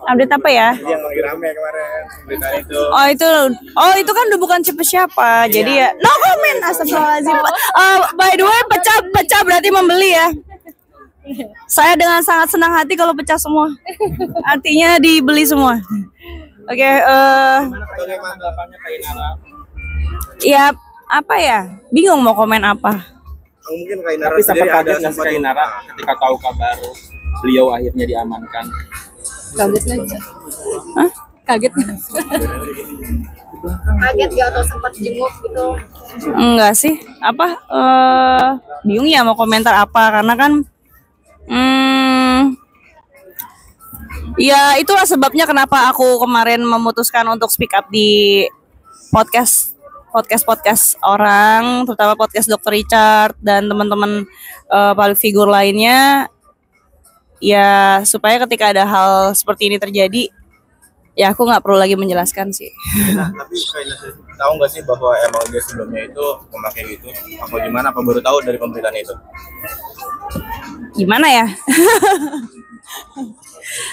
Update apa ya? Yang lagi rame kemarin berita itu. Itu kan udah bukan siapa. Jadi ya no comment. Astagfirullahaladzim. By the way, pecah berarti membeli ya. Saya dengan sangat senang hati kalau pecah semua. Artinya dibeli semua. Oke, Bagaimana tanggapannya Kak Inara? ya apa ya? Bingung mau komen apa. Mungkin Kak Inara Tapi sempat sendiri ada kaget nggak sih Kak Inara ketika tahu kabar beliau akhirnya diamankan? Kaget aja. Hah? Kaget gak atau sempat jenguk gitu? Enggak sih. Apa? Bingung ya mau komentar apa karena kan ya itulah sebabnya kenapa aku kemarin memutuskan untuk speak up di podcast orang, terutama podcast Dr. Richard dan teman-teman public figure lainnya, ya supaya ketika ada hal seperti ini terjadi, ya aku nggak perlu lagi menjelaskan sih. Nah, tapi Kak Inara tahu nggak sih bahwa emang dia sebelumnya itu memakai itu? Apa gimana? Apa baru tahu dari pemberitaan itu? Gimana ya?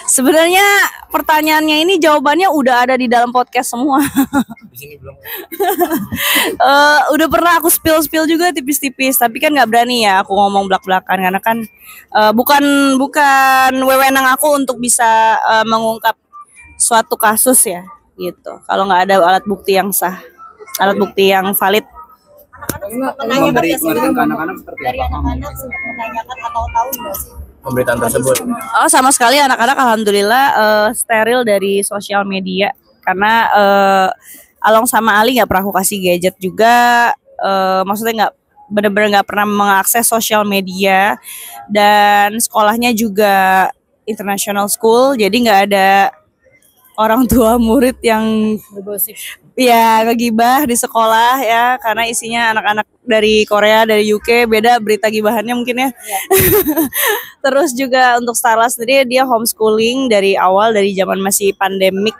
Sebenarnya pertanyaannya ini jawabannya udah ada di dalam podcast semua. Di sini belum. Udah pernah aku spill juga tipis-tipis, tapi kan nggak berani ya aku ngomong belak-belakan karena kan bukan wewenang aku untuk bisa mengungkap suatu kasus ya gitu. Kalau nggak ada alat bukti yang sah, alat bukti yang valid. Memberi pengertian ke anak-anak seperti Dari apa? anak-anak sempat menanyakan atau tahu nggak sih? Pemberitaan tersebut. Oh, sama sekali anak-anak alhamdulillah steril dari sosial media karena Along sama Ali nggak pernah aku kasih gadget juga, maksudnya nggak benar-benar nggak pernah mengakses sosial media dan sekolahnya juga international school, jadi nggak ada orang tua murid yang Bergosip. ya ngegibah di sekolah ya karena isinya anak-anak dari Korea, dari UK, beda berita gibahannya mungkin ya. Terus juga untuk Starla sendiri dia homeschooling dari awal, dari zaman masih pandemik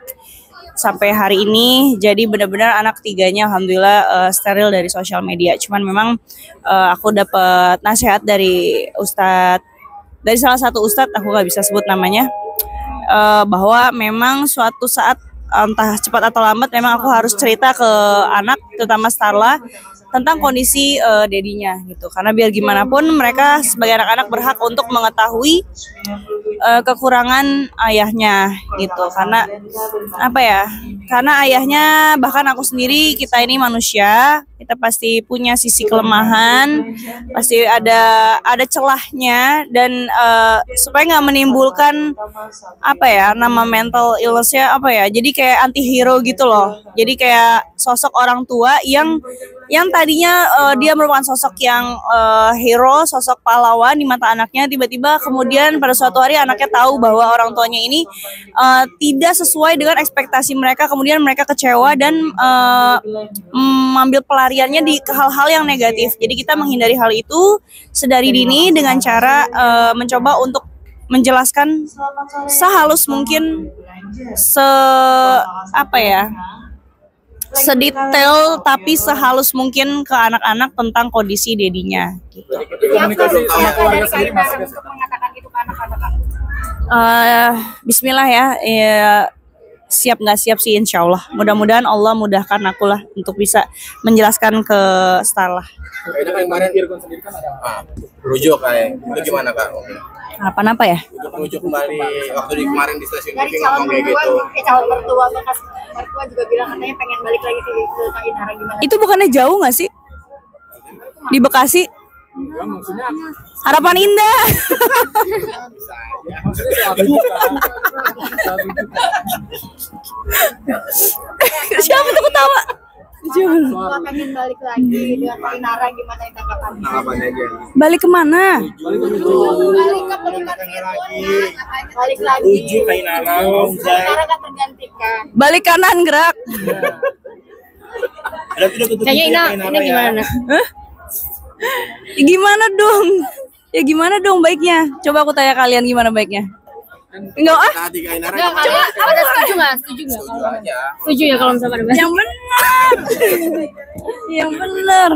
sampai hari ini. Jadi benar-benar anak tiganya alhamdulillah steril dari sosial media. Cuman memang aku dapat nasihat dari dari salah satu ustadz, aku nggak bisa sebut namanya, bahwa memang suatu saat entah cepat atau lambat memang aku harus cerita ke anak, terutama Starla, tentang kondisi dedinya gitu. Karena biar gimana pun mereka sebagai anak-anak berhak untuk mengetahui kekurangan ayahnya gitu. Karena apa ya? Karena ayahnya, bahkan aku sendiri, kita ini manusia, kita pasti punya sisi kelemahan, pasti ada celahnya, dan supaya nggak menimbulkan apa ya, nama mental illness-nya apa ya, jadi kayak anti-hero gitu loh. Jadi kayak sosok orang tua yang tadinya dia merupakan sosok yang hero, sosok pahlawan di mata anaknya, tiba-tiba kemudian pada suatu hari anaknya tahu bahwa orang tuanya ini tidak sesuai dengan ekspektasi mereka, kemudian mereka kecewa dan mengambil pelariannya di hal-hal yang negatif. Jadi kita menghindari hal itu sedari dini dengan cara mencoba untuk menjelaskan sehalus mungkin, sedetail tapi sehalus mungkin ke anak-anak tentang kondisi dedinya gitu. Komunikasi sama keluarga sendiri masih untuk mengatakan itu ke anak-anak? Bismillah ya, siap nggak siap sih insya Allah. Mudah-mudahan Allah mudahkan aku lah untuk bisa menjelaskan ke Starla. Itu kemarin Irgon sendiri kan ada rujuk kayak itu gimana Kak? Apa ya? Untuk merujuk kembali waktu kemarin di stasiun Dari TV calon ngomong kayak mertua, gitu. calon mertua bekas mertua juga bilang katanya pengen balik lagi ke Kak Inara, gimana? Itu bukannya jauh nggak sih? Di Bekasi? maksudnya Harapan Indah. maksudnya soal rujukan. Siapa tuh ketawa? Kalau pengen balik lagi dengan Kak Inara, gimana tanggapannya? Tanggapannya aja. Balik kemana? Balik ke pelukan balik lagi. Rujuk Kak Inara. Kak Inara gak tergantikan. Balik kanan gerak. Kayaknya ini gimana? Ya gimana dong baiknya? Coba aku tanya kalian gimana baiknya. Enggak ah? Tadi Kak Inara Enggak, gimana? ada setuju nggak? Setuju nggak? Setuju aja. Setuju ya kalau misalnya ada Yang benar. Yang benar.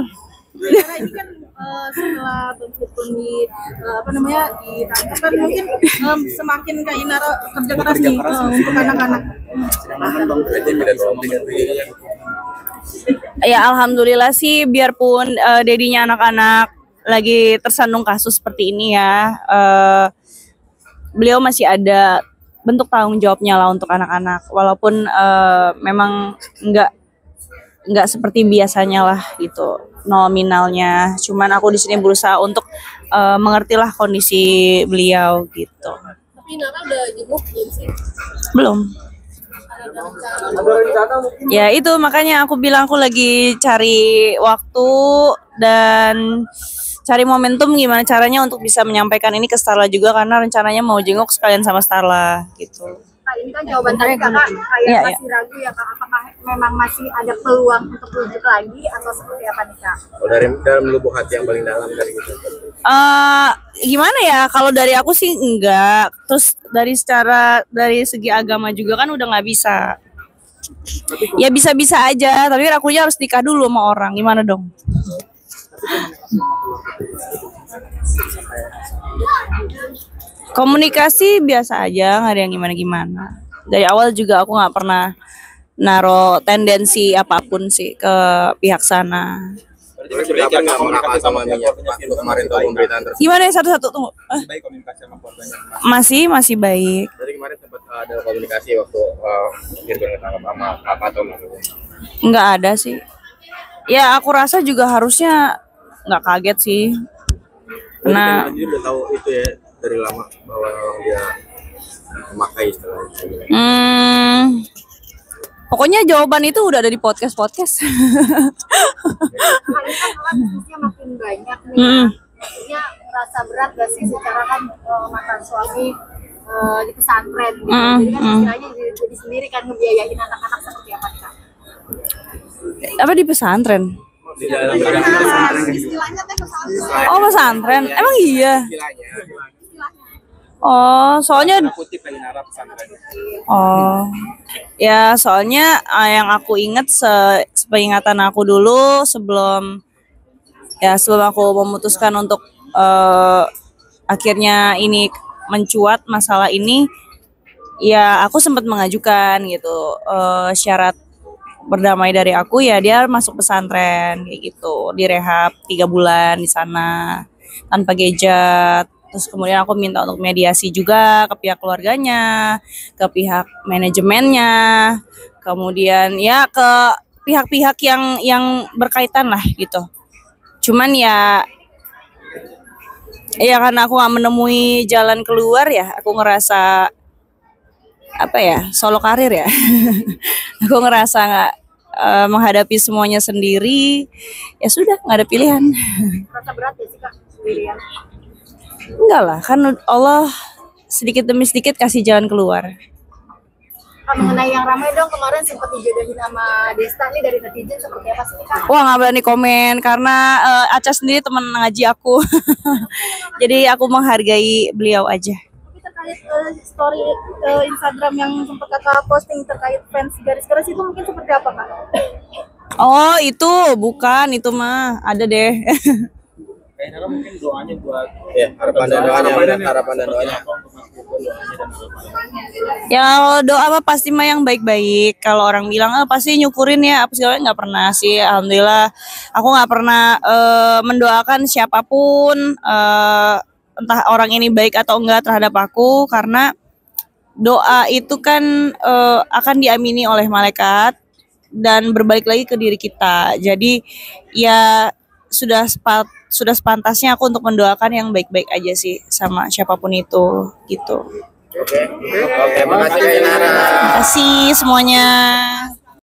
Inara ini kan setelah Bang Firpun ditangkap kan mungkin semakin Kak Inara kerja keras nih untuk anak-anak. Ya alhamdulillah sih, biarpun dedinya anak-anak lagi tersandung kasus seperti ini ya, beliau masih ada bentuk tanggung jawabnya lah untuk anak-anak, walaupun memang nggak seperti biasanya lah gitu nominalnya. Cuman aku di sini berusaha untuk mengertilah kondisi beliau gitu. Tapi Nara udah jenguk belum sih? Belum. Ya itu makanya aku bilang aku lagi cari waktu dan cari momentum gimana caranya untuk bisa menyampaikan ini ke Starla juga, karena rencananya mau jenguk sekalian sama Starla gitu. Kak, ini kan jawaban tadi Kakak kayak masih ragu ya Kak, apakah memang masih ada peluang untuk rujuk lagi atau seperti apa nih Kak? Dari dalam lubuk hati yang paling dalam dari itu. Gimana ya, kalau dari aku sih enggak, terus dari segi agama juga kan udah nggak bisa. Ya bisa-bisa aja, tapi akunya harus nikah dulu sama orang, gimana dong? Komunikasi biasa aja, nggak ada yang gimana-gimana. Dari awal juga aku nggak pernah naro tendensi apapun sih ke pihak sana. Berapa nggak komunikasi sama minyak waktu kemarin tuh pemberitaan tersebut? Gimana ya, satu-satu tunggu. Baik komunikasi sama keluarganya. Masih baik. Jadi kemarin sempat ada komunikasi waktu Firpun ketangkap sama Kakak atau maksudnya? Nggak ada sih. Ya aku rasa juga harusnya nggak kaget sih. Karena Jadi udah tahu itu ya dari lama bahwa memang dia memakai istilah itu. Pokoknya jawaban itu udah ada di podcast. Kak, ini kan kasusnya makin banyak nih. Maksudnya merasa berat gak sih secara kan mantan suami di pesantren gitu. Jadi kan istilahnya jadi sendiri kan ngebiayain anak-anak seperti apa Kak? Apa di pesantren? Di dalam Istilahnya teh pesantren. Oh pesantren, emang iya. istilahnya. Oh soalnya Kutip dari Nara pesantren. Oh, ya soalnya yang aku ingat seperingatan aku dulu sebelum aku memutuskan untuk akhirnya ini mencuat masalah ini, ya aku sempat mengajukan gitu syarat berdamai dari aku, ya dia masuk pesantren kayak gitu, direhab 3 bulan di sana tanpa gadget. Terus kemudian aku minta untuk mediasi juga ke pihak keluarganya, ke pihak manajemennya, kemudian ya ke pihak-pihak yang berkaitan lah gitu. Cuman ya karena aku gak menemui jalan keluar, ya aku ngerasa solo karir ya. Aku ngerasa nggak menghadapi semuanya sendiri, ya sudah nggak ada pilihan. Merasa berat ya sih Kak sendirian? Enggak lah, kan Allah sedikit demi sedikit kasih jalan keluar. Kak, mengenai yang ramai dong kemarin sempat dijodohin sama Desta nih dari netizen, seperti apa sih Kak? Wah, nggak berani komen karena Aca sendiri teman ngaji aku. Jadi aku menghargai beliau aja. Tapi terkait story Instagram yang sempat Kakak posting terkait fans garis-garis itu mungkin seperti apa Kak? Oh itu bukan, itu mah ada deh. Kayak Nara mungkin doanya buat Ya, harapan dan doanya. Ya kalau doa apa pasti mah yang baik-baik. Kalau orang bilang pasti nyukurin ya apa segala, nggak pernah sih. Alhamdulillah aku nggak pernah mendoakan siapapun entah orang ini baik atau enggak terhadap aku, karena doa itu kan akan diamini oleh malaikat dan berbalik lagi ke diri kita. Jadi ya sudah sepantasnya aku untuk mendoakan yang baik-baik aja sih sama siapapun itu gitu. Oke, makasih Nara. Terima kasih semuanya.